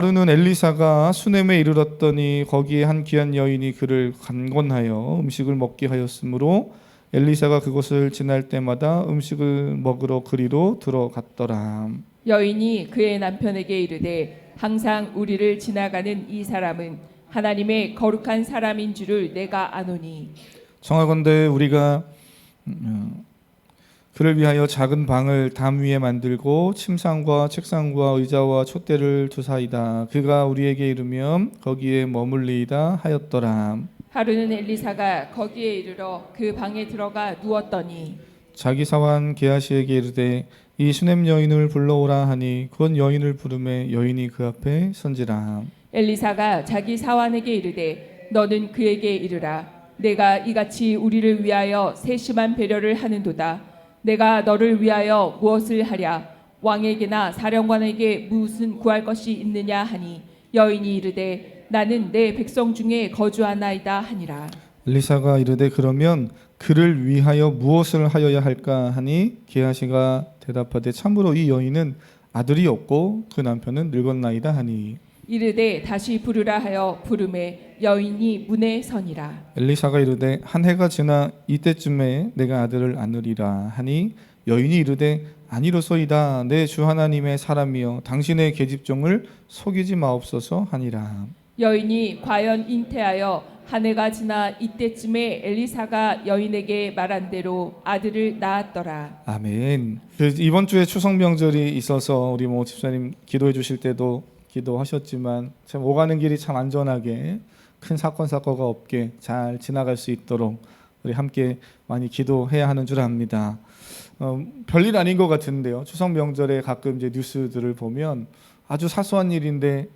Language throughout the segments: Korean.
하루는 엘리사가 수넴에 이르렀더니 거기에 한 귀한 여인이 그를 간곤하여 음식을 먹게 하였으므로 엘리사가 그곳을 지날 때마다 음식을 먹으러 그리로 들어갔더라. 여인이 그의 남편에게 이르되 항상 우리를 지나가는 이 사람은 하나님의 거룩한 사람인 줄을 내가 아노니 청하건대 우리가 그를 위하여 작은 방을 담 위에 만들고 침상과 책상과 의자와 촛대를 두사이다. 그가 우리에게 이르면 거기에 머물리이다 하였더라. 하루는 엘리사가 거기에 이르러 그 방에 들어가 누웠더니 자기 사환 게하시에게 이르되 이 수넴 여인을 불러오라 하니 곧 여인을 부르매 여인이 그 앞에 선지라. 엘리사가 자기 사환에게 이르되 너는 그에게 이르라 내가 이같이 우리를 위하여 세심한 배려를 하는도다. 내가 너를 위하여 무엇을 하랴 왕에게나 사령관에게 무슨 구할 것이 있느냐 하니 여인이 이르되 나는 내 백성 중에 거주하나이다 하니라. 엘리사가 이르되 그러면 그를 위하여 무엇을 하여야 할까 하니 게하시가 대답하되 참으로 이 여인은 아들이 없고 그 남편은 늙었나이다 하니 이르되 다시 부르라 하여 부르매 여인이 문에 서니라. 엘리사가 이르되 한 해가 지나 이때쯤에 내가 아들을 안으리라 하니 여인이 이르되 아니로소이다. 내 주 하나님의 사람이여 당신의 계집종을 속이지 마옵소서 하니라. 여인이 과연 잉태하여 한 해가 지나 이때쯤에 엘리사가 여인에게 말한 대로 아들을 낳았더라. 아멘. 이번 주에 추석 명절이 있어서 우리 집사님 기도해 주실 때도 기도하셨지만 참 오가는 길이 참 안전하게 큰 사건 사고가 없게 잘 지나갈 수 있도록 우리 함께 많이 기도해야 하는 줄 압니다. 별일 아닌 것 같은데요. 추석 명절에 가끔 이제 뉴스들을 보면 아주 사소한 일인데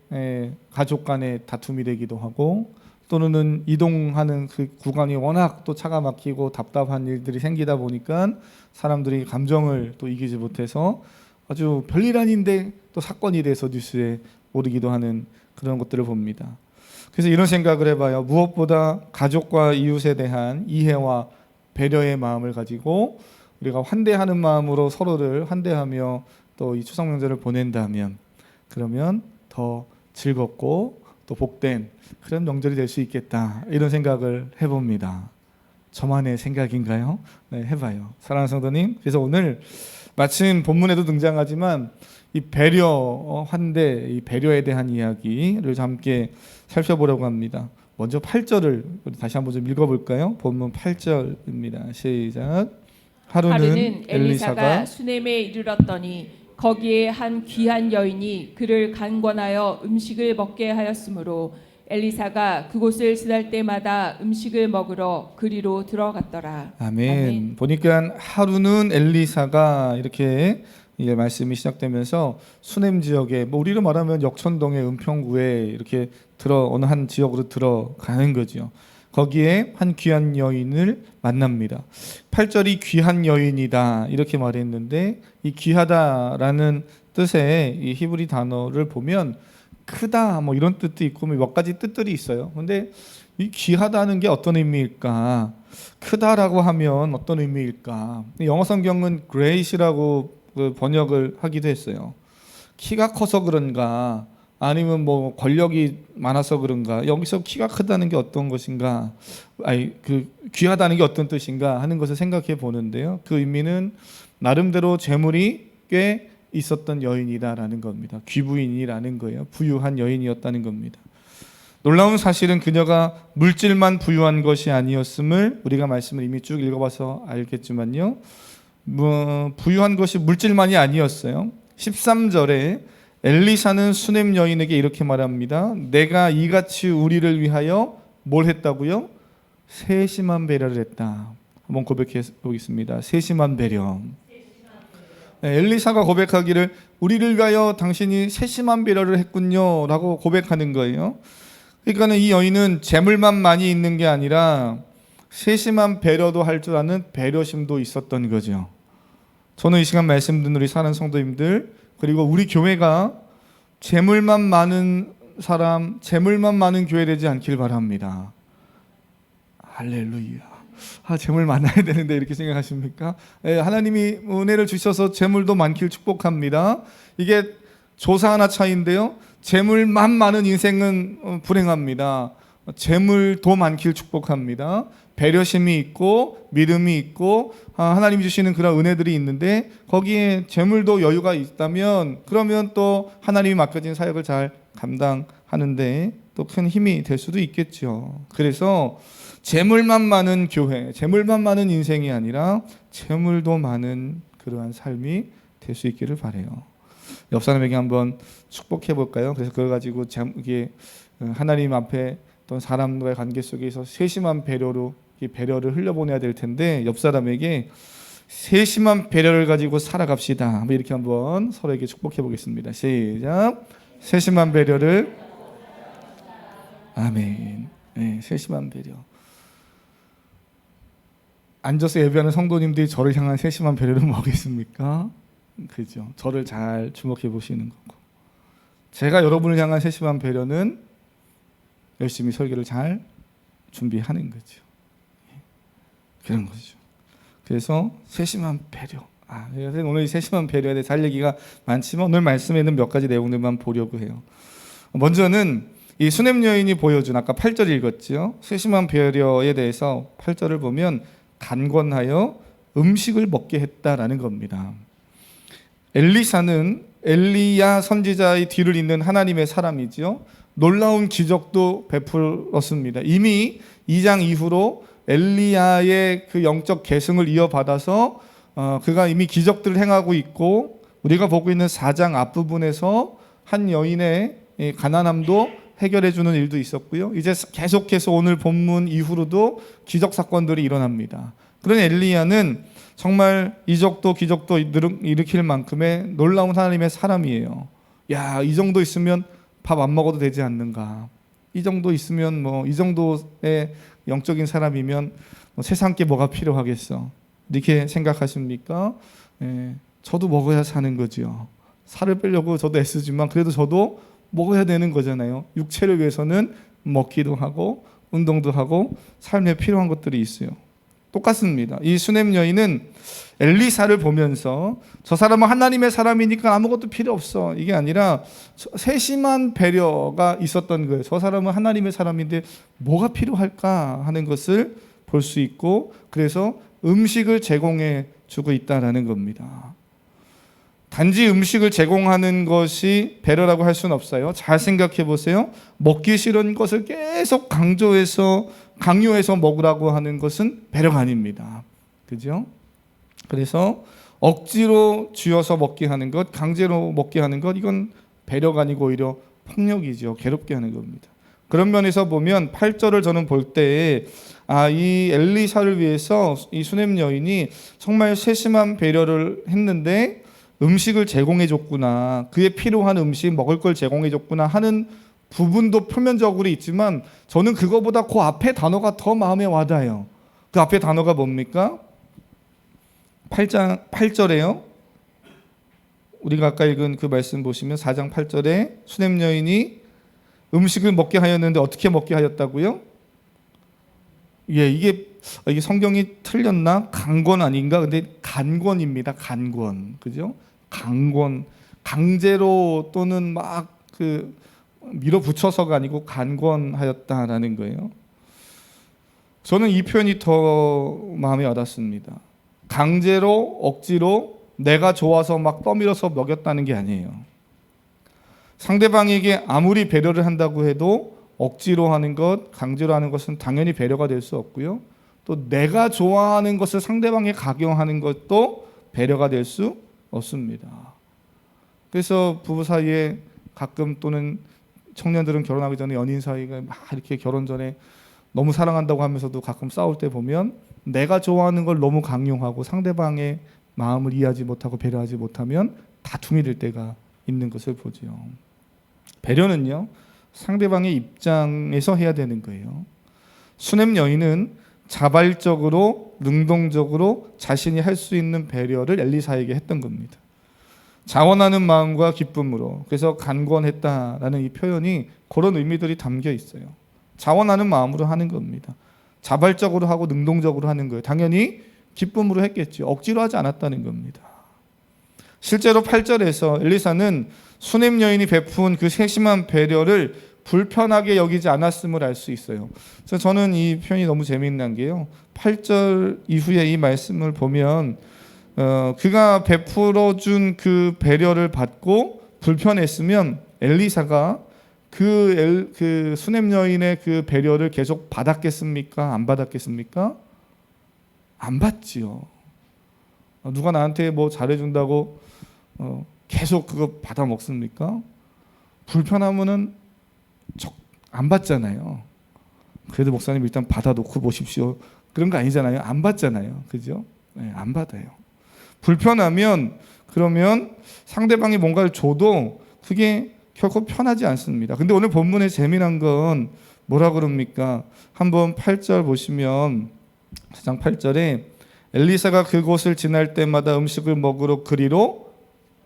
가족 간에 다툼이 되기도 하고 또는 이동하는 그 구간이 워낙 또 차가 막히고 답답한 일들이 생기다 보니까 사람들이 감정을 또 이기지 못해서 아주 별일 아닌데 또 사건이 돼서 뉴스에 오르기도 하는 그런 것들을 봅니다. 그래서 이런 생각을 해봐요. 무엇보다 가족과 이웃에 대한 이해와 배려의 마음을 가지고 우리가 환대하는 마음으로 서로를 환대하며 또 이 추석 명절을 보낸다면 그러면 더 즐겁고 또 복된 그런 명절이 될 수 있겠다 이런 생각을 해봅니다. 저만의 생각인가요? 네, 해봐요. 사랑하는 성도님, 그래서 오늘 마침 본문에도 등장하지만 이 배려, 환대, 이 배려에 대한 이야기를 함께 살펴보려고 합니다. 먼저 8절을 다시 한번 좀 읽어볼까요? 본문 8절입니다. 시작. 하루는 엘리사가 수넴에 이르렀더니 거기에 한 귀한 여인이 그를 간권하여 음식을 먹게 하였으므로 엘리사가 그곳을 지날 때마다 음식을 먹으러 그리로 들어갔더라. 아멘. 보니까 하루는 엘리사가 이렇게 이제 말씀이 시작되면서 수넴 지역에 우리로 말하면 역천동의 은평구에 이렇게 어느 한 지역으로 들어가는 거죠. 거기에 한 귀한 여인을 만납니다. 8절이 귀한 여인이다 이렇게 말했는데 이 귀하다라는 뜻의 이 히브리 단어를 보면 크다 뭐 이런 뜻도 있고 몇 가지 뜻들이 있어요. 근데 이 귀하다는 게 어떤 의미일까? 크다라고 하면 어떤 의미일까? 영어 성경은 great이라고 번역을 하기도 했어요. 키가 커서 그런가? 아니면 뭐 권력이 많아서 그런가? 여기서 키가 크다는 게 어떤 것인가? 귀하다는 게 어떤 뜻인가 하는 것을 생각해 보는데요. 그 의미는 나름대로 재물이 꽤 있었던 여인이다라는 겁니다. 귀부인이라는 거예요. 부유한 여인이었다는 겁니다. 놀라운 사실은 그녀가 물질만 부유한 것이 아니었음을 우리가 말씀을 이미 쭉 읽어봐서 알겠지만요. 부유한 것이 물질만이 아니었어요. 13절에 엘리사는 수넴 여인에게 이렇게 말합니다. 내가 이같이 우리를 위하여 뭘 했다고요? 세심한 배려를 했다. 한번 고백해 보겠습니다. 세심한 배려. 엘리사가 고백하기를 우리를 위하여 당신이 세심한 배려를 했군요 라고 고백하는 거예요. 그러니까 이 여인은 재물만 많이 있는 게 아니라 세심한 배려도 할 줄 아는 배려심도 있었던 거죠. 저는 이 시간 말씀 듣는 우리 사랑하는 성도님들 그리고 우리 교회가 재물만 많은 사람, 재물만 많은 교회 되지 않길 바랍니다. 할렐루야. 재물 많아야 되는데 이렇게 생각하십니까? 하나님이 은혜를 주셔서 재물도 많길 축복합니다. 이게 조사 하나 차이인데요. 재물만 많은 인생은 불행합니다. 재물도 많길 축복합니다. 배려심이 있고 믿음이 있고 하나님이 주시는 그런 은혜들이 있는데 거기에 재물도 여유가 있다면 그러면 또 하나님이 맡겨진 사역을 잘 감당하는데 또 큰 힘이 될 수도 있겠죠. 그래서 재물만 많은 교회, 재물만 많은 인생이 아니라 재물도 많은 그러한 삶이 될 수 있기를 바라요. 옆 사람에게 한번 축복해 볼까요? 그래서 그걸 가지고 이게 하나님 앞에 또 사람과의 관계 속에서 세심한 배려로 배려를 흘려보내야 될 텐데 옆 사람에게 세심한 배려를 가지고 살아갑시다. 이렇게 한번 서로에게 축복해 보겠습니다. 시작. 세심한 배려를. 아멘. 네, 세심한 배려. 앉아서 예배하는 성도님들이 저를 향한 세심한 배려는 뭐겠습니까? 그죠? 저를 잘 주목해 보시는 거고, 제가 여러분을 향한 세심한 배려는 열심히 설교를 잘 준비하는 거죠. 그런 거죠. 그래서 세심한 배려. 오늘 이 세심한 배려에 대해서 할 얘기가 많지만 오늘 말씀에 있는 몇 가지 내용들만 보려고 해요. 먼저는 이 수냄 여인이 보여준 아까 8절 읽었죠. 세심한 배려에 대해서 8절을 보면 간권하여 음식을 먹게 했다라는 겁니다. 엘리사는 엘리야 선지자의 뒤를 잇는 하나님의 사람이죠. 놀라운 기적도 베풀었습니다. 이미 2장 이후로 엘리야의 그 영적 계승을 이어받아서 그가 이미 기적들을 행하고 있고, 우리가 보고 있는 4장 앞부분에서 한 여인의 가난함도 해결해 주는 일도 있었고요. 이제 계속해서 오늘 본문 이후로도 기적 사건들이 일어납니다. 그런 엘리야는 정말 이적도 기적도 일으킬 만큼의 놀라운 하나님의 사람이에요. 야, 이 정도 있으면 밥 안 먹어도 되지 않는가? 이 정도 있으면 이 정도의 영적인 사람이면 세상 게 뭐가 필요하겠어? 이렇게 생각하십니까? 저도 먹어야 사는 거죠. 살을 빼려고 저도 애쓰지만 그래도 저도 먹어야 되는 거잖아요. 육체를 위해서는 먹기도 하고 운동도 하고 삶에 필요한 것들이 있어요. 똑같습니다. 이 수냄 여인은 엘리사를 보면서 저 사람은 하나님의 사람이니까 아무것도 필요 없어, 이게 아니라 세심한 배려가 있었던 거예요. 저 사람은 하나님의 사람인데 뭐가 필요할까 하는 것을 볼 수 있고, 그래서 음식을 제공해 주고 있다라는 겁니다. 단지 음식을 제공하는 것이 배려라고 할 수는 없어요. 잘 생각해 보세요. 먹기 싫은 것을 계속 강요해서 먹으라고 하는 것은 배려가 아닙니다. 그죠? 그래서 억지로 쥐어서 먹게 하는 것, 강제로 먹게 하는 것, 이건 배려가 아니고 오히려 폭력이죠. 괴롭게 하는 겁니다. 그런 면에서 보면 8절을 저는 볼 때 이 엘리사를 위해서 이 수냄 여인이 정말 세심한 배려를 했는데 음식을 제공해 줬구나, 그에 필요한 음식 먹을 걸 제공해 줬구나 하는 부분도 표면적으로 있지만 저는 그거보다 그 앞에 단어가 더 마음에 와닿아요. 그 앞에 단어가 뭡니까? 8절에요. 우리가 아까 읽은 그 말씀 보시면 4장 8절에 수냄 여인이 음식을 먹게 하였는데 어떻게 먹게 하였다고요? 이게 성경이 틀렸나? 강권 아닌가? 근데 간권입니다. 간권. 그죠? 강권. 강제로 또는 막 밀어붙여서가 아니고 간권하였다라는 거예요. 저는 이 표현이 더 마음에 와닿습니다. 강제로 억지로 내가 좋아서 막 떠밀어서 먹였다는 게 아니에요. 상대방에게 아무리 배려를 한다고 해도 억지로 하는 것, 강제로 하는 것은 당연히 배려가 될 수 없고요. 또 내가 좋아하는 것을 상대방에 강요하는 것도 배려가 될 수 없습니다. 그래서 부부 사이에 가끔, 또는 청년들은 결혼하기 전에 연인 사이가 막 이렇게 결혼 전에 너무 사랑한다고 하면서도 가끔 싸울 때 보면 내가 좋아하는 걸 너무 강요하고 상대방의 마음을 이해하지 못하고 배려하지 못하면 다툼이 될 때가 있는 것을 보죠. 배려는요, 상대방의 입장에서 해야 되는 거예요. 수냄 여인은 자발적으로 능동적으로 자신이 할 수 있는 배려를 엘리사에게 했던 겁니다. 자원하는 마음과 기쁨으로. 그래서 간권했다라는 이 표현이 그런 의미들이 담겨 있어요. 자원하는 마음으로 하는 겁니다. 자발적으로 하고 능동적으로 하는 거예요. 당연히 기쁨으로 했겠죠. 억지로 하지 않았다는 겁니다. 실제로 8절에서 엘리사는 수냄 여인이 베푼 그 세심한 배려를 불편하게 여기지 않았음을 알 수 있어요. 그래서 저는 이 표현이 너무 재미있는 게요. 8절 이후에 이 말씀을 보면 그가 베풀어 준 그 배려를 받고 불편했으면 엘리사가 그 수냄 여인의 그 배려를 계속 받았겠습니까? 안 받았겠습니까? 안 받지요. 누가 나한테 뭐 잘해준다고 계속 그거 받아 먹습니까? 불편하면은 안 받잖아요. 그래도 목사님 일단 받아놓고 보십시오. 그런 거 아니잖아요. 안 받잖아요. 그죠? 네, 안 받아요. 불편하면 그러면 상대방이 뭔가를 줘도 그게 결코 편하지 않습니다. 근데 오늘 본문의 재미난 건 뭐라 그럽니까? 한번 8절 보시면 4장 8절에 엘리사가 그곳을 지날 때마다 음식을 먹으러 그리로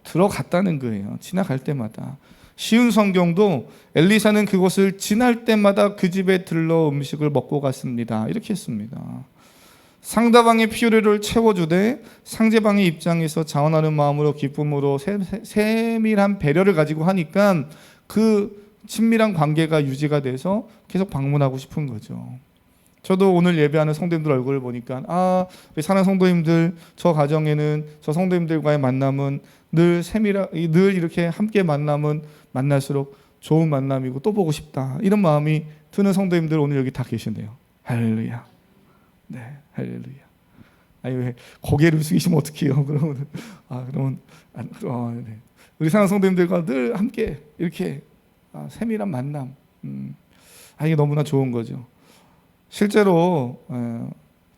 들어갔다는 거예요. 지나갈 때마다. 쉬운 성경도 엘리사는 그곳을 지날 때마다 그 집에 들러 음식을 먹고 갔습니다. 이렇게 했습니다. 상대방의 필요를 채워주되 상대방의 입장에서 자원하는 마음으로 기쁨으로 세밀한 배려를 가지고 하니까 그 친밀한 관계가 유지가 돼서 계속 방문하고 싶은 거죠. 저도 오늘 예배하는 성도님들 얼굴을 보니까 우리 사는 성도님들 저 가정에는 저 성도님들과의 만남은 늘 이렇게 함께 만날수록 좋은 만남이고 또 보고 싶다 이런 마음이 드는 성도님들 오늘 여기 다 계시네요. 할렐루야. 네, 할렐루야. 아니 왜 고개를 숙이시면 어떡해요? 그러면 네. 우리 사는 성도님들과 늘 함께 이렇게 세밀한 만남. 이게 너무나 좋은 거죠. 실제로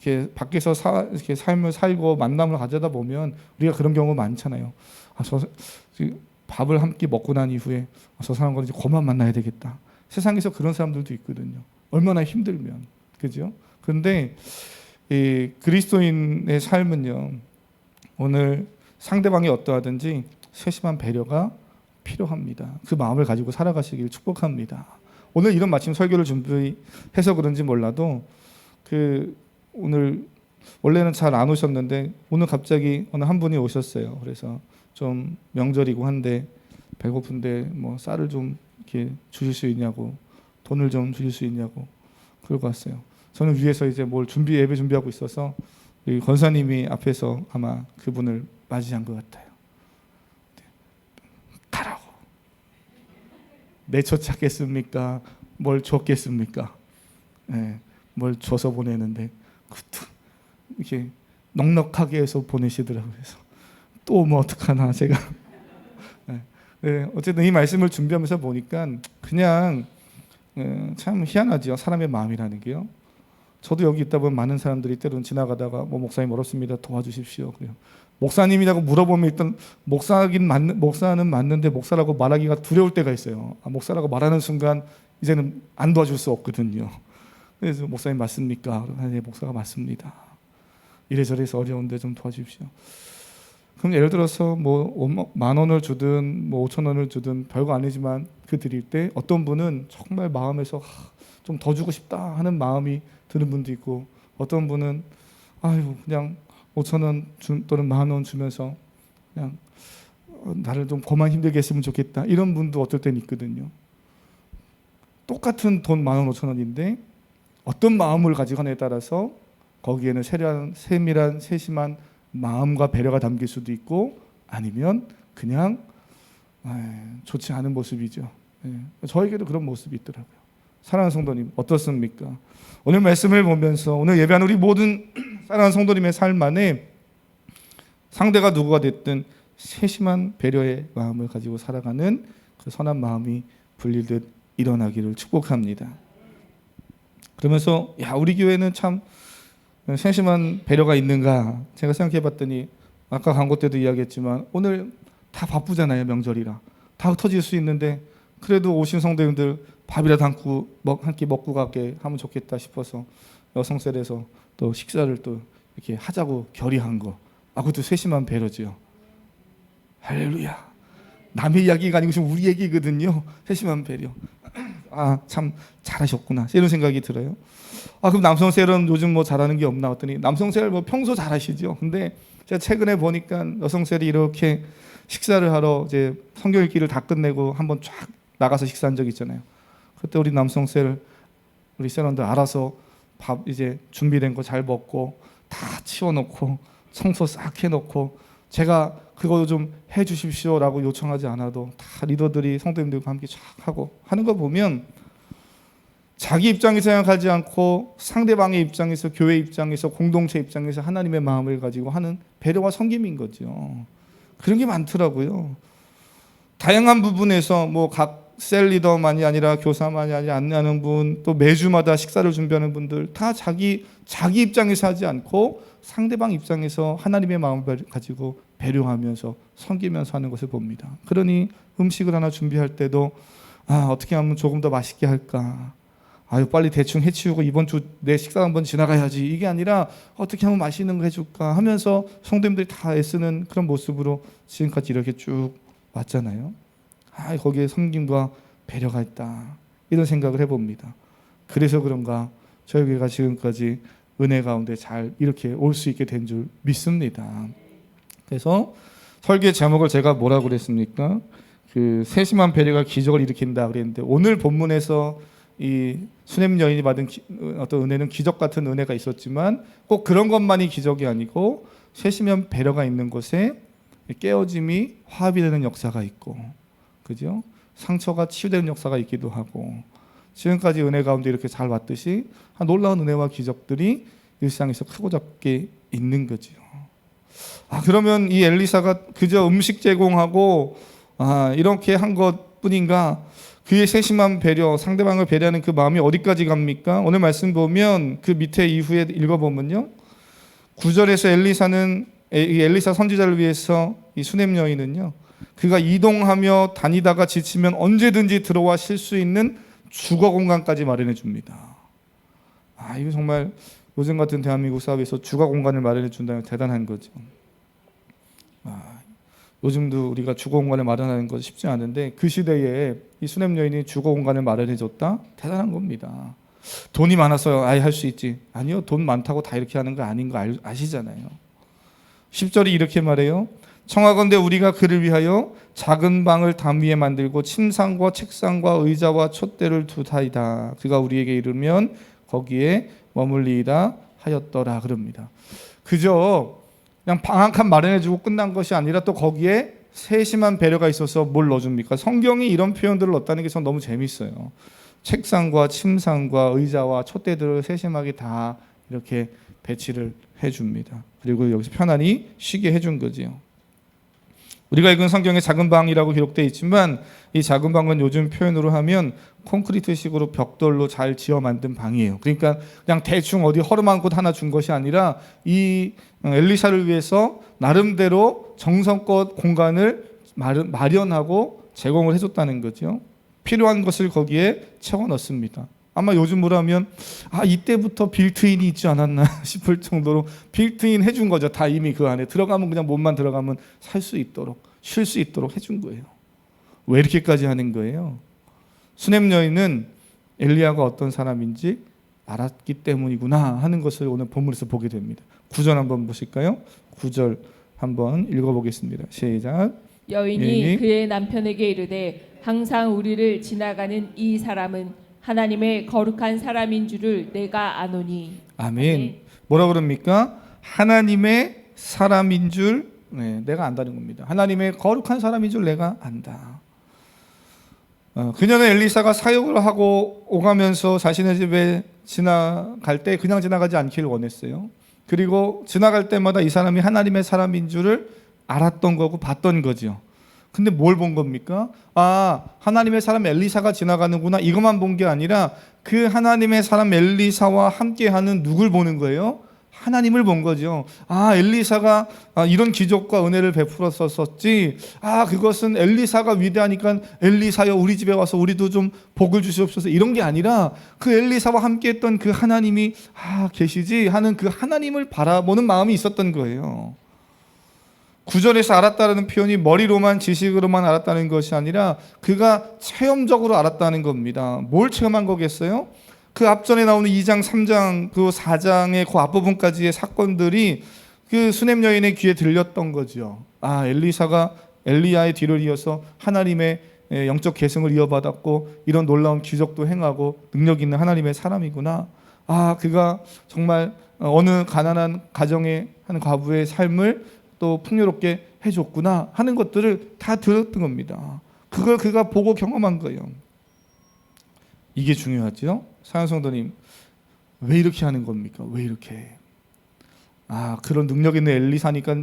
이렇게 밖에서 이렇게 삶을 살고 만남을 가져다 보면 우리가 그런 경우 많잖아요. 밥을 함께 먹고 난 이후에 저 사람과 이제 그만 만나야 되겠다. 세상에서 그런 사람들도 있거든요. 얼마나 힘들면, 그죠? 그런데 이 그리스도인의 삶은요, 오늘 상대방이 어떠하든지 세심한 배려가 필요합니다. 그 마음을 가지고 살아가시길 축복합니다. 오늘 이런 마침 설교를 준비해서 그런지 몰라도 오늘 원래는 잘 안 오셨는데 오늘 갑자기 어느 한 분이 오셨어요. 그래서 좀 명절이고 한데 배고픈데 뭐 쌀을 좀 이렇게 주실 수 있냐고, 돈을 좀 주실 수 있냐고 그러고 왔어요. 저는 위에서 이제 예배 준비하고 있어서 우리 권사님이 앞에서 아마 그분을 맞이한 것 같아요. 가라고. 내처 찾겠습니까? 뭘 줬겠습니까? 네, 뭘 줘서 보내는데 이렇게 넉넉하게 해서 보내시더라고요. 그래서 또 뭐 어떡하나 제가. 네, 어쨌든 이 말씀을 준비하면서 보니까 그냥 참 희한하죠. 사람의 마음이라는 게요. 저도 여기 있다 보면 많은 사람들이 때로는 지나가다가 목사님 어렵습니다. 도와주십시오. 그래요. 목사님이라고 물어보면 일단 목사는 맞는데 목사라고 말하기가 두려울 때가 있어요. 목사라고 말하는 순간 이제는 안 도와줄 수 없거든요. 그래서 목사님 맞습니까? 네, 목사가 맞습니다. 이래저래서 어려운데 좀 도와주십시오. 그럼 예를 들어서 뭐 10,000원을 주든 뭐 5,000원을 주든 별거 아니지만 그 드릴 때 어떤 분은 정말 마음에서 좀 더 주고 싶다 하는 마음이 드는 분도 있고, 어떤 분은 그냥 5,000원 또는 10,000원 주면서 그냥 나를 좀 그만 힘들게 했으면 좋겠다 이런 분도 어떨 때는 있거든요. 똑같은 돈 10,000원, 5,000원인데 어떤 마음을 가지고 하냐에 따라서 거기에는 세밀한 세심한 마음과 배려가 담길 수도 있고, 아니면 그냥 좋지 않은 모습이죠. 저에게도 그런 모습이 있더라고요. 사랑하는 성도님 어떻습니까? 오늘 말씀을 보면서 오늘 예배하는 우리 모든 사랑하는 성도님의 삶 안에 상대가 누구가 됐든 세심한 배려의 마음을 가지고 살아가는 그 선한 마음이 불릴듯 일어나기를 축복합니다. 그러면서 우리 교회는 참 세심한 배려가 있는가 제가 생각해 봤더니 아까 광고 때도 이야기했지만 오늘 다 바쁘잖아요. 명절이라 다 흩어질 수 있는데 그래도 오신 성도님들 밥이라도 한 끼 먹고 가게 하면 좋겠다 싶어서 여성셀에서 또 식사를 또 이렇게 하자고 결의한 거, 그것도 세심한 배려지요. 할렐루야. 남의 이야기가 아니고 지금 우리 얘기거든요. 세심한 배려. 참 잘하셨구나 이런 생각이 들어요. 그럼 남성셀은 요즘 뭐 잘하는 게 없나 했더니 남성셀 뭐 평소 잘하시죠. 근데 제가 최근에 보니까 여성셀이 이렇게 식사를 하러 이제 성경 읽기를 다 끝내고 한번 쫙 나가서 식사한 적 있잖아요. 그때 우리 남성셀 우리 셀원들 알아서 밥 이제 준비된 거 잘 먹고 다 치워놓고 청소 싹 해놓고 제가 그거 좀 해주십시오라고 요청하지 않아도 다 리더들이 성도님들과 함께 쫙 하고 하는 거 보면 자기 입장에서 생각하지 않고 상대방의 입장에서, 교회 입장에서, 공동체 입장에서 하나님의 마음을 가지고 하는 배려와 섬김인 거죠. 그런 게 많더라고요. 다양한 부분에서 뭐 각 셀 리더만이 아니라 교사만이 아니라 안내하는 분, 또 매주마다 식사를 준비하는 분들 다 자기 입장에서 하지 않고 상대방 입장에서 하나님의 마음을 가지고 배려하면서 섬기면서 하는 것을 봅니다. 그러니 음식을 하나 준비할 때도 어떻게 하면 조금 더 맛있게 할까? 빨리 대충 해치우고 이번 주 내 식사 한번 지나가야지. 이게 아니라 어떻게 하면 맛있는 거 해줄까 하면서 성도님들이 다 애쓰는 그런 모습으로 지금까지 이렇게 쭉 왔잖아요. 거기에 섬김과 배려가 있다. 이런 생각을 해봅니다. 그래서 그런가 저희 교회가 지금까지 은혜 가운데 잘 이렇게 올 수 있게 된 줄 믿습니다. 그래서 설계 제목을 제가 뭐라고 그랬습니까? 그 세심한 배려가 기적을 일으킨다 그랬는데 오늘 본문에서 이 수냄 여인이 받은 어떤 은혜는 기적 같은 은혜가 있었지만 꼭 그런 것만이 기적이 아니고 세심한 배려가 있는 곳에 깨어짐이 화합이 되는 역사가 있고, 그죠? 상처가 치유되는 역사가 있기도 하고, 지금까지 은혜 가운데 이렇게 잘 왔듯이 놀라운 은혜와 기적들이 일상에서 크고 작게 있는 거죠. 그러면 이 엘리사가 그저 음식 제공하고 이렇게 한 것뿐인가? 그의 세심한 배려, 상대방을 배려하는 그 마음이 어디까지 갑니까? 오늘 말씀 보면 그 밑에 이후에 읽어보면요, 9절에서 엘리사 선지자를 위해서 이 수냄 여인은요, 그가 이동하며 다니다가 지치면 언제든지 들어와 쉴 수 있는 주거 공간까지 마련해 줍니다. 이거 정말 요즘 같은 대한민국 사회에서 주거 공간을 마련해 준다면 대단한 거죠. 요즘도 우리가 주거 공간을 마련하는 것이 쉽지 않은데 그 시대에 이 수냄 여인이 주거 공간을 마련해 줬다? 대단한 겁니다. 돈이 많아서 할 수 있지. 아니요, 돈 많다고 다 이렇게 하는 거 아닌 거 아시잖아요. 10절이 이렇게 말해요. 청하건대 우리가 그를 위하여 작은 방을 담 위에 만들고 침상과 책상과 의자와 촛대를 두다이다. 그가 우리에게 이르면 거기에 머물리이다 하였더라 그럽니다. 그저 그냥 방 한 칸 마련해주고 끝난 것이 아니라 또 거기에 세심한 배려가 있어서 뭘 넣어줍니까? 성경이 이런 표현들을 넣었다는 게 전 너무 재밌어요. 책상과 침상과 의자와 촛대들을 세심하게 다 이렇게 배치를 해줍니다. 그리고 여기서 편안히 쉬게 해준 거지요. 우리가 읽은 성경에 작은 방이라고 기록되어 있지만 이 작은 방은 요즘 표현으로 하면 콘크리트식으로 벽돌로 잘 지어 만든 방이에요. 그러니까 그냥 대충 어디 허름한 곳 하나 준 것이 아니라 이 엘리사를 위해서 나름대로 정성껏 공간을 마련하고 제공을 해줬다는 거죠. 필요한 것을 거기에 채워 넣습니다. 아마 요즘으로 하면 이때부터 빌트인이 있지 않았나 싶을 정도로 빌트인 해준 거죠. 다 이미 그 안에 들어가면 그냥 몸만 들어가면 살 수 있도록, 쉴 수 있도록 해준 거예요. 왜 이렇게까지 하는 거예요? 수냄 여인은 엘리야가 어떤 사람인지 알았기 때문이구나 하는 것을 오늘 본문에서 보게 됩니다. 9절 한번 보실까요? 9절 한번 읽어보겠습니다. 시작. 여인이 그의 남편에게 이르되 항상 우리를 지나가는 이 사람은 하나님의 거룩한 사람인 줄을 내가 아노니. 아멘. 뭐라 그럽니까? 하나님의 사람인 줄 내가 안다는 겁니다. 하나님의 거룩한 사람인 줄 내가 안다. 그녀는 엘리사가 사역을 하고 오가면서 자신의 집에 지나갈 때 그냥 지나가지 않기를 원했어요. 그리고 지나갈 때마다 이 사람이 하나님의 사람인 줄을 알았던 거고 봤던 거죠. 근데 뭘 본 겁니까? 하나님의 사람 엘리사가 지나가는구나, 이것만 본 게 아니라 그 하나님의 사람 엘리사와 함께하는 누굴 보는 거예요? 하나님을 본 거죠. 엘리사가 이런 기적과 은혜를 베풀었었지. 그것은 엘리사가 위대하니까 엘리사여 우리 집에 와서 우리도 좀 복을 주시옵소서, 이런 게 아니라 그 엘리사와 함께했던 그 하나님이 계시지 하는 그 하나님을 바라보는 마음이 있었던 거예요. 9절에서 알았다는 표현이 머리로만 지식으로만 알았다는 것이 아니라 그가 체험적으로 알았다는 겁니다. 뭘 체험한 거겠어요? 그 앞전에 나오는 2장, 3장, 그 4장의 그 앞부분까지의 사건들이 그 수냄 여인의 귀에 들렸던 거죠. 아, 엘리사가 엘리야의 뒤를 이어서 하나님의 영적 계승을 이어받았고 이런 놀라운 기적도 행하고 능력 있는 하나님의 사람이구나. 아, 그가 정말 어느 가난한 가정의 한 과부의 삶을 또 풍요롭게 해줬구나 하는 것들을 다 들었던 겁니다. 그걸 그가 보고 경험한 거예요. 이게 중요하죠. 사랑하는 성도님, 왜 이렇게 하는 겁니까? 왜 이렇게? 아, 그런 능력 있는 엘리사니까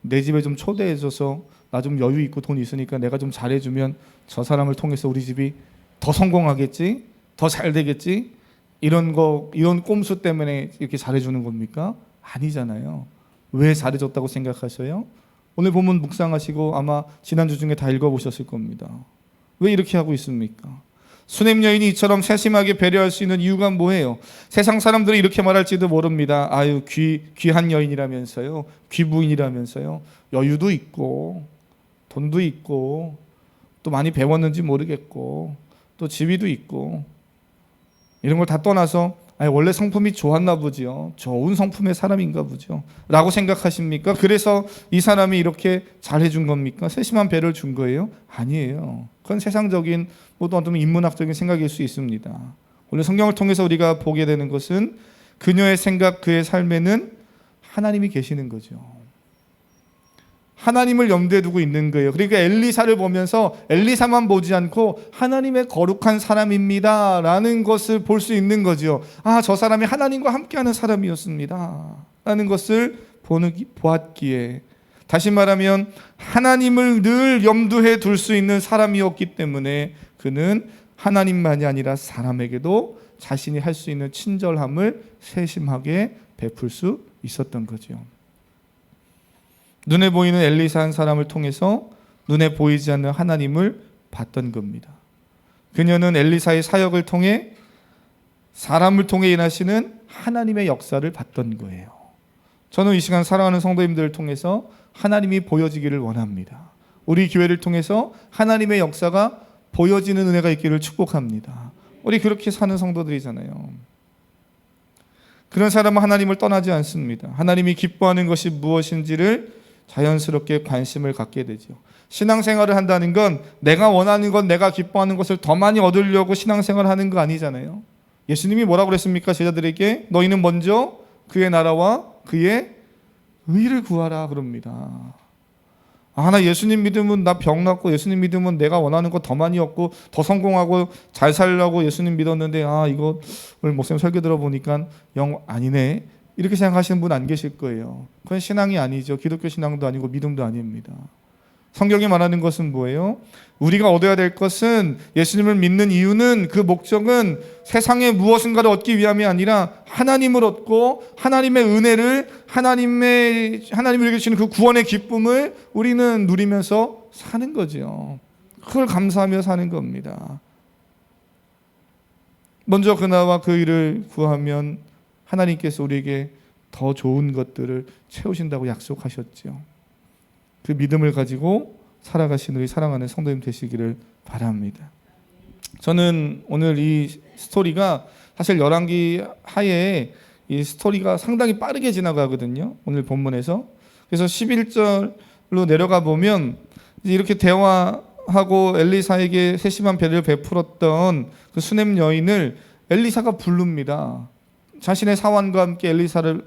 내 집에 좀 초대해줘서 나 좀 여유 있고 돈 있으니까 내가 좀 잘해주면 저 사람을 통해서 우리 집이 더 성공하겠지, 더 잘 되겠지, 이런 꼼수 때문에 이렇게 잘해주는 겁니까? 아니잖아요. 왜 잘해줬다고 생각하셔요? 오늘 본문 묵상하시고 아마 지난주 중에 다 읽어보셨을 겁니다. 왜 이렇게 하고 있습니까? 수냄 여인이 이처럼 세심하게 배려할 수 있는 이유가 뭐예요? 세상 사람들이 이렇게 말할지도 모릅니다. 아유, 귀한 여인이라면서요, 귀부인이라면서요, 여유도 있고 돈도 있고 또 많이 배웠는지 모르겠고 또 지위도 있고 이런 걸 다 떠나서 원래 성품이 좋았나 보지요, 좋은 성품의 사람인가 보죠 라고 생각하십니까? 그래서 이 사람이 이렇게 잘해준 겁니까? 세심한 배려를 준 거예요? 아니에요. 그건 세상적인 어떤 인문학적인 생각일 수 있습니다. 오늘 성경을 통해서 우리가 보게 되는 것은 그녀의 생각, 그의 삶에는 하나님이 계시는 거죠. 하나님을 염두에 두고 있는 거예요. 그러니까 엘리사를 보면서 엘리사만 보지 않고 하나님의 거룩한 사람입니다 라는 것을 볼 수 있는 거죠. 아, 저 사람이 하나님과 함께하는 사람이었습니다 라는 것을 보았기에, 다시 말하면 하나님을 늘 염두에 둘 수 있는 사람이었기 때문에 그는 하나님만이 아니라 사람에게도 자신이 할 수 있는 친절함을 세심하게 베풀 수 있었던 거죠. 눈에 보이는 엘리사 한 사람을 통해서 눈에 보이지 않는 하나님을 봤던 겁니다. 그녀는 엘리사의 사역을 통해 사람을 통해 일하시는 하나님의 역사를 봤던 거예요. 저는 이 시간 사랑하는 성도님들을 통해서 하나님이 보여지기를 원합니다. 우리 교회를 통해서 하나님의 역사가 보여지는 은혜가 있기를 축복합니다. 우리 그렇게 사는 성도들이잖아요. 그런 사람은 하나님을 떠나지 않습니다. 하나님이 기뻐하는 것이 무엇인지를 자연스럽게 관심을 갖게 되죠. 신앙생활을 한다는 건 내가 원하는 것, 내가 기뻐하는 것을 더 많이 얻으려고 신앙생활을 하는 거 아니잖아요. 예수님이 뭐라고 그랬습니까? 제자들에게 너희는 먼저 그의 나라와 그의 의를 구하라 그럽니다. 아, 나 예수님 믿으면 나 병 낫고, 예수님 믿으면 내가 원하는 거 더 많이 얻고 더 성공하고 잘 살려고 예수님 믿었는데, 아, 이거 오늘 목사님 설교 들어보니까 영 아니네, 이렇게 생각하시는 분 안 계실 거예요. 그건 신앙이 아니죠. 기독교 신앙도 아니고 믿음도 아닙니다. 성경이 말하는 것은 뭐예요? 우리가 얻어야 될 것은, 예수님을 믿는 이유는, 그 목적은 세상에 무엇인가를 얻기 위함이 아니라 하나님을 얻고 하나님의 은혜를, 하나님이 우리에게 주시는 그 구원의 기쁨을 우리는 누리면서 사는 거죠. 그걸 감사하며 사는 겁니다. 먼저 그나와 그 일을 구하면 하나님께서 우리에게 더 좋은 것들을 채우신다고 약속하셨죠. 그 믿음을 가지고 살아가신 우리 사랑하는 성도님 되시기를 바랍니다. 저는 오늘 이 스토리가 사실 열왕기 하에 이 스토리가 상당히 빠르게 지나가거든요. 오늘 본문에서. 그래서 11절로 내려가 보면 이렇게 대화하고 엘리사에게 세심한 배려를 베풀었던 그 수냄 여인을 엘리사가 부릅니다. 자신의 사환과 함께 엘리사를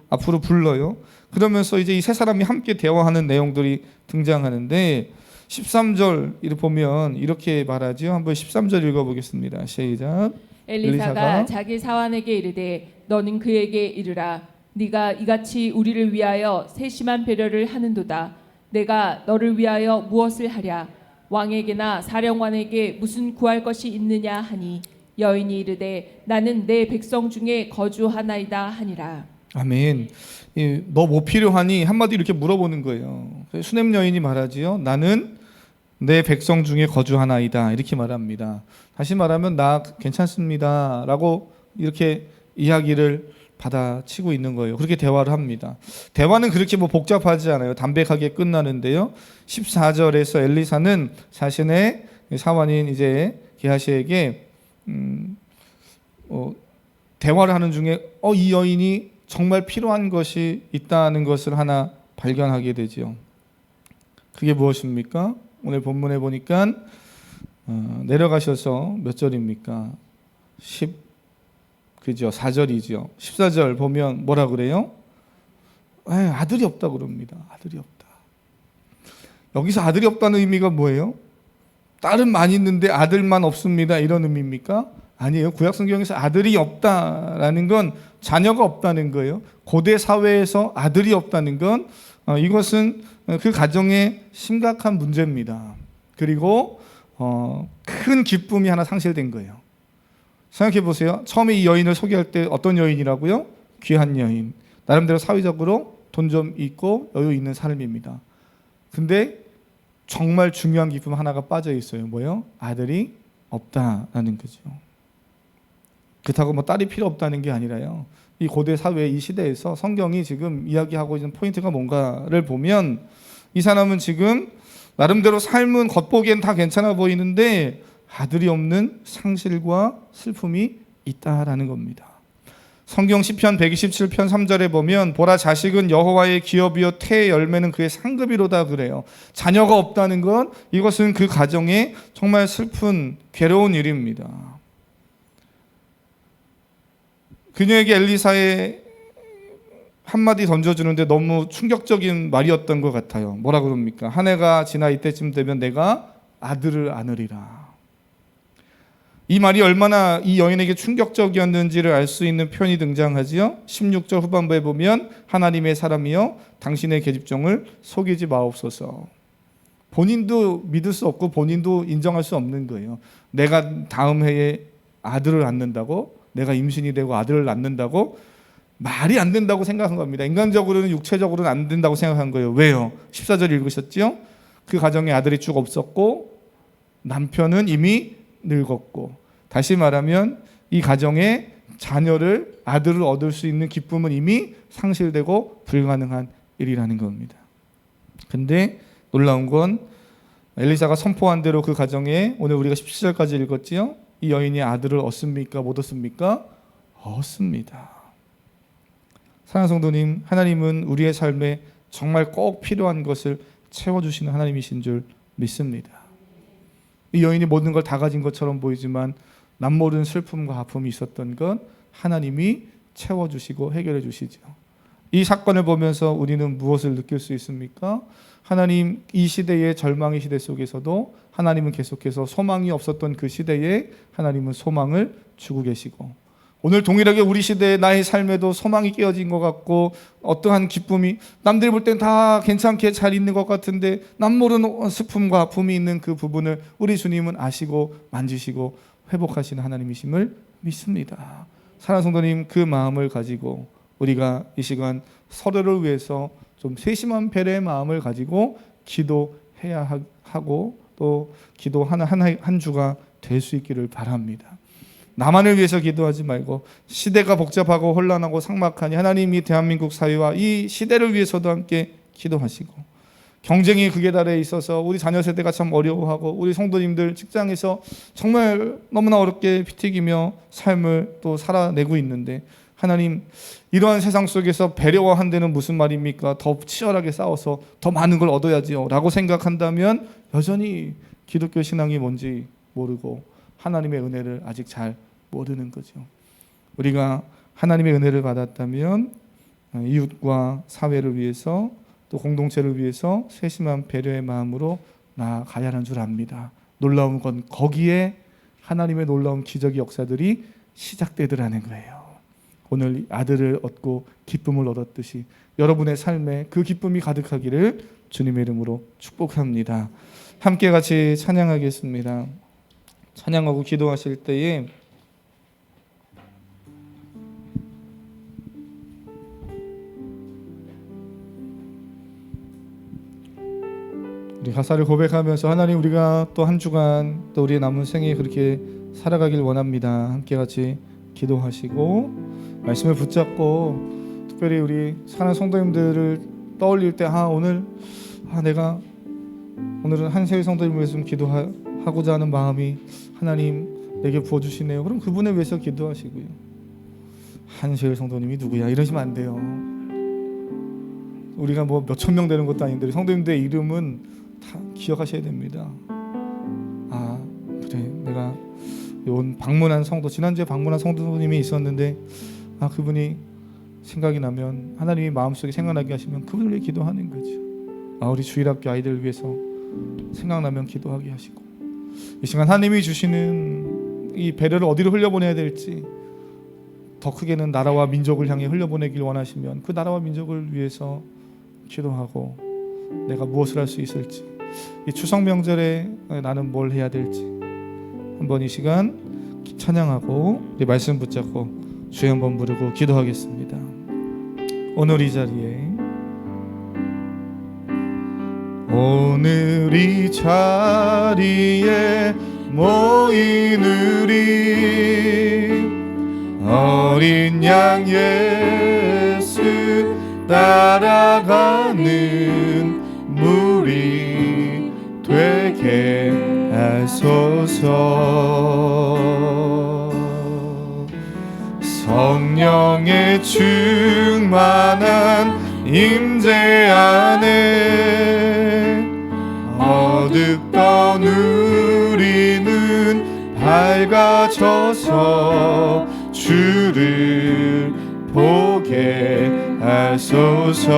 앞으로 불러요. 그러면서 이제 이 세 사람이 함께 대화하는 내용들이 등장하는데, 13절 이렇게 보면 이렇게 말하죠. 한번 13절 읽어보겠습니다. 시작. 엘리사가 자기 사환에게 이르되 너는 그에게 이르라. 네가 이같이 우리를 위하여 세심한 배려를 하는도다. 내가 너를 위하여 무엇을 하랴? 왕에게나 사령관에게 무슨 구할 것이 있느냐 하니, 여인이 이르되 나는 내 백성 중에 거주하나이다 하니라. 아멘. 너 뭐 필요하니? 한마디 이렇게 물어보는 거예요. 수냄 여인이 말하지요. 나는 내 백성 중에 거주하나이다, 이렇게 말합니다. 다시 말하면 나 괜찮습니다 라고 이렇게 이야기를 받아치고 있는 거예요. 그렇게 대화를 합니다. 대화는 그렇게 복잡하지 않아요. 담백하게 끝나는데요. 14절에서 엘리사는 자신의 사환인 이제 게하시에게 대화를 하는 중에 이 여인이 정말 필요한 것이 있다는 것을 하나 발견하게 되지요. 그게 무엇입니까? 오늘 본문에 보니까 내려가셔서 몇 절입니까? 4절이죠. 14절 보면 뭐라 그래요? 아들이 없다 그럽니다. 아들이 없다. 여기서 아들이 없다는 의미가 뭐예요? 딸은 많이 있는데 아들만 없습니다, 이런 의미입니까? 아니에요. 구약 성경에서 아들이 없다라는 건 자녀가 없다는 거예요. 고대 사회에서 아들이 없다는 건 이것은 그 가정의 심각한 문제입니다. 그리고 큰 기쁨이 하나 상실된 거예요. 생각해 보세요. 처음에 이 여인을 소개할 때 어떤 여인이라고요? 귀한 여인. 나름대로 사회적으로 돈 좀 있고 여유 있는 삶입니다. 근데 정말 중요한 기쁨 하나가 빠져 있어요. 뭐요? 아들이 없다라는 거죠. 그렇다고 뭐 딸이 필요 없다는 게 아니라요. 이 고대 사회 이 시대에서 성경이 지금 이야기하고 있는 포인트가 뭔가를 보면 이 사람은 지금 나름대로 삶은 겉보기엔 다 괜찮아 보이는데 아들이 없는 상실과 슬픔이 있다라는 겁니다. 성경 시편 127편 3절에 보면 보라 자식은 여호와의 기업이요 태의 열매는 그의 상급이로다 그래요. 자녀가 없다는 것, 이것은 그 가정에 정말 슬픈 괴로운 일입니다. 그녀에게 엘리사의 한마디 던져주는데 너무 충격적인 말이었던 것 같아요. 뭐라 그럽니까? 한 해가 지나 이때쯤 되면 내가 아들을 안으리라. 이 말이 얼마나 이 여인에게 충격적이었는지를 알 수 있는 표현이 등장하지요. 16절 후반부에 보면 하나님의 사람이여 당신의 계집종을 속이지 마옵소서. 본인도 믿을 수 없고 본인도 인정할 수 없는 거예요. 내가 다음 해에 아들을 낳는다고, 내가 임신이 되고 아들을 낳는다고, 말이 안 된다고 생각한 겁니다. 인간적으로는 육체적으로는 안 된다고 생각한 거예요. 왜요? 14절 읽으셨죠? 그 가정에 아들이 쭉 없었고 남편은 이미 늙었고, 다시 말하면 이 가정에 자녀를, 아들을 얻을 수 있는 기쁨은 이미 상실되고 불가능한 일이라는 겁니다. 근데 놀라운 건 엘리사가 선포한 대로 그 가정에, 오늘 우리가 17절까지 읽었지요? 이 여인이 아들을 얻습니까? 못 얻습니까? 얻습니다. 사랑하는 성도님, 하나님은 우리의 삶에 정말 꼭 필요한 것을 채워주시는 하나님이신 줄 믿습니다. 이 여인이 모든 걸 다 가진 것처럼 보이지만 남모르는 슬픔과 아픔이 있었던 건 하나님이 채워주시고 해결해 주시죠. 이 사건을 보면서 우리는 무엇을 느낄 수 있습니까? 하나님, 이 시대의 절망의 시대 속에서도 하나님은 계속해서 소망이 없었던 그 시대에 하나님은 소망을 주고 계시고, 오늘 동일하게 우리 시대의 나의 삶에도 소망이 깨어진 것 같고 어떠한 기쁨이 남들이 볼 땐 다 괜찮게 잘 있는 것 같은데 남모르는 슬픔과 아픔이 있는 그 부분을 우리 주님은 아시고 만지시고 회복하시는 하나님이심을 믿습니다. 사랑하는 성도님, 그 마음을 가지고 우리가 이 시간 서로를 위해서 좀 세심한 배려의 마음을 가지고 기도해야 하고 또 기도하는 한 주가 될 수 있기를 바랍니다. 나만을 위해서 기도하지 말고 시대가 복잡하고 혼란하고 삭막하니 하나님이 대한민국 사회와 이 시대를 위해서도 함께 기도하시고, 경쟁이 극에 달해 있어서 우리 자녀 세대가 참 어려워하고 우리 성도님들 직장에서 정말 너무나 어렵게 피튀기며 삶을 또 살아내고 있는데, 하나님, 이러한 세상 속에서 배려와 한대는 무슨 말입니까? 더 치열하게 싸워서 더 많은 걸 얻어야지요 라고 생각한다면 여전히 기독교 신앙이 뭔지 모르고 하나님의 은혜를 아직 잘 모르는 거죠. 우리가 하나님의 은혜를 받았다면 이웃과 사회를 위해서 또 공동체를 위해서 세심한 배려의 마음으로 나아가야 하는 줄 압니다. 놀라운 건 거기에 하나님의 놀라운 기적의 역사들이 시작되더라는 거예요. 오늘 아들을 얻고 기쁨을 얻었듯이 여러분의 삶에 그 기쁨이 가득하기를 주님의 이름으로 축복합니다. 함께 같이 찬양하겠습니다. 찬양하고 기도하실 때에 우리 가사를 고백하면서 하나님, 우리가 또 한 주간 또 우리의 남은 생에 그렇게 살아가길 원합니다. 함께 같이 기도하시고 말씀을 붙잡고, 특별히 우리 사랑하는 성도님들을 떠올릴 때 오늘 내가 오늘은 한세의 성도님을 위해서 좀 기도하고자 하는 마음이 하나님 내게 부어주시네요. 그럼 그분을 위해서 기도하시고요. 한시열 성도님이 누구야 이러시면 안 돼요. 우리가 뭐 몇천 명 되는 것도 아닌데 성도님들의 이름은 다 기억하셔야 됩니다. 아 그래, 내가 온 방문한 성도, 지난주에 방문한 성도님이 있었는데 그분이 생각이 나면, 하나님이 마음속에 생각나게 하시면 그분을 위해 기도하는 거죠. 우리 주일학교 아이들을 위해서 생각나면 기도하게 하시고, 이 시간 하나님이 주시는 이 배려를 어디로 흘려보내야 될지, 더 크게는 나라와 민족을 향해 흘려보내길 원하시면 그 나라와 민족을 위해서 기도하고, 내가 무엇을 할 수 있을지, 이 추석 명절에 나는 뭘 해야 될지 한번 이 시간 찬양하고 우리 말씀 붙잡고 주여 한번 부르고 기도하겠습니다. 오늘 이 자리에, 오늘 이 자리에 모인 우리 어린 양 예수 따라가는 무리 되게 하소서. 성령의 충만한 임재 안에 어둡던 우리는 밝아져서 주를 보게 하소서.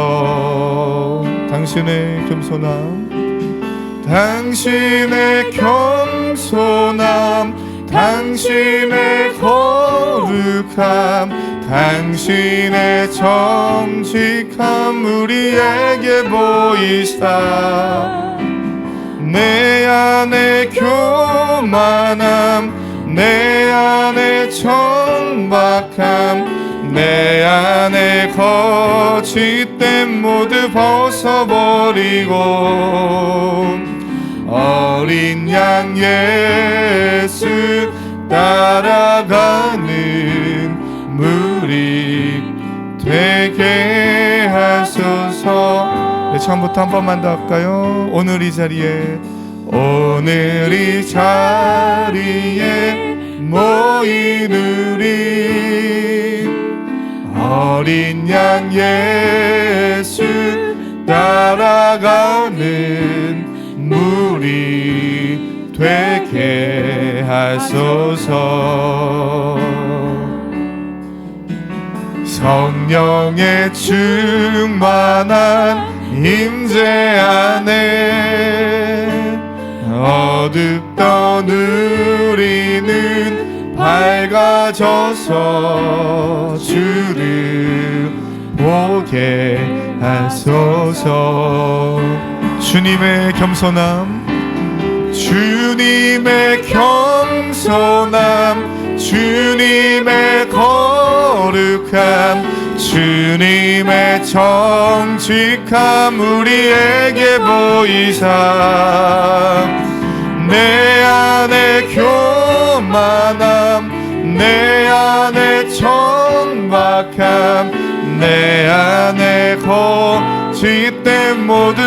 당신의 겸손함, 당신의 겸손함, 당신의 거룩함, 당신의 정직함 우리에게 보이사, 내 안에 교만함, 내 안에 천박함, 내 안에 거짓됨 모두 벗어버리고 어린 양 예수 따라가는 무리 되게 하소서. 네, 처음부터 한 번만 더 할까요? 오늘 이 자리에, 오늘 이 자리에 모인 우리 어린 양 예수 따라가는 무리 되게 하소서. 성령의 충만한 임재 안에 어둡던 우리는 밝아져서 주를 보게 하소서. 주님의 겸손함, 주님의 겸손함, 주님의 거룩함, 주님의 정직함 우리에게 보이사, 내 안에 교만함, 내 안에 천박함, 내 안에 거짓됨 모두.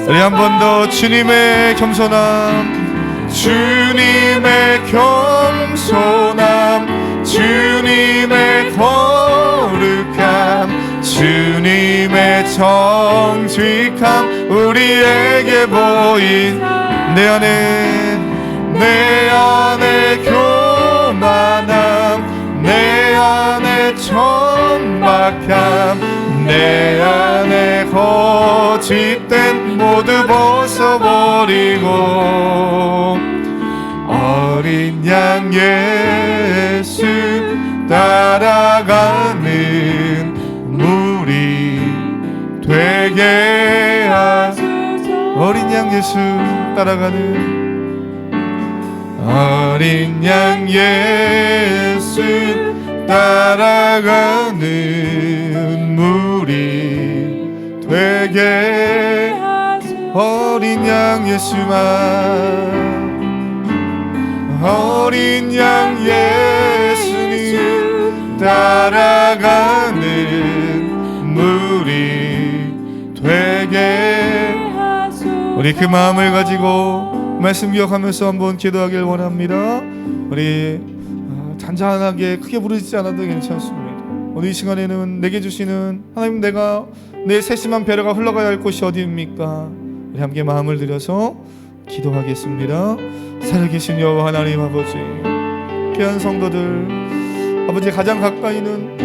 우리 한 번 더. 주님의 겸손함, 주님의 겸손함, 주님의 거룩함, 주님의 정직함 우리에게 보인, 내 안에 교만함, 내 안에 천박함, 내 안에 거짓된 모두 벗어버리고 어린 양 예수 따라가는 무리 되게 하소서. 어린 양 예수 따라가는, 어린 양 예수 따라가는 무리 되게 하소서. 어린 양 예수만, 어린 양 예수님 따라가는 무리 되게 하소서. 우리 그 마음을 가지고 말씀 기억하면서 한번 기도하길 원합니다. 우리 잔잔하게 크게 부르지 않아도 괜찮습니다. 오늘 이 시간에는 내게 주시는 하나님, 내가 내 세심한 배려가 흘러가야 할 곳이 어디입니까? 우리 함께 마음을 들여서 기도하겠습니다. 살아계신 여호와 하나님 아버지, 귀한 성도들, 아버지 가장 가까이 있는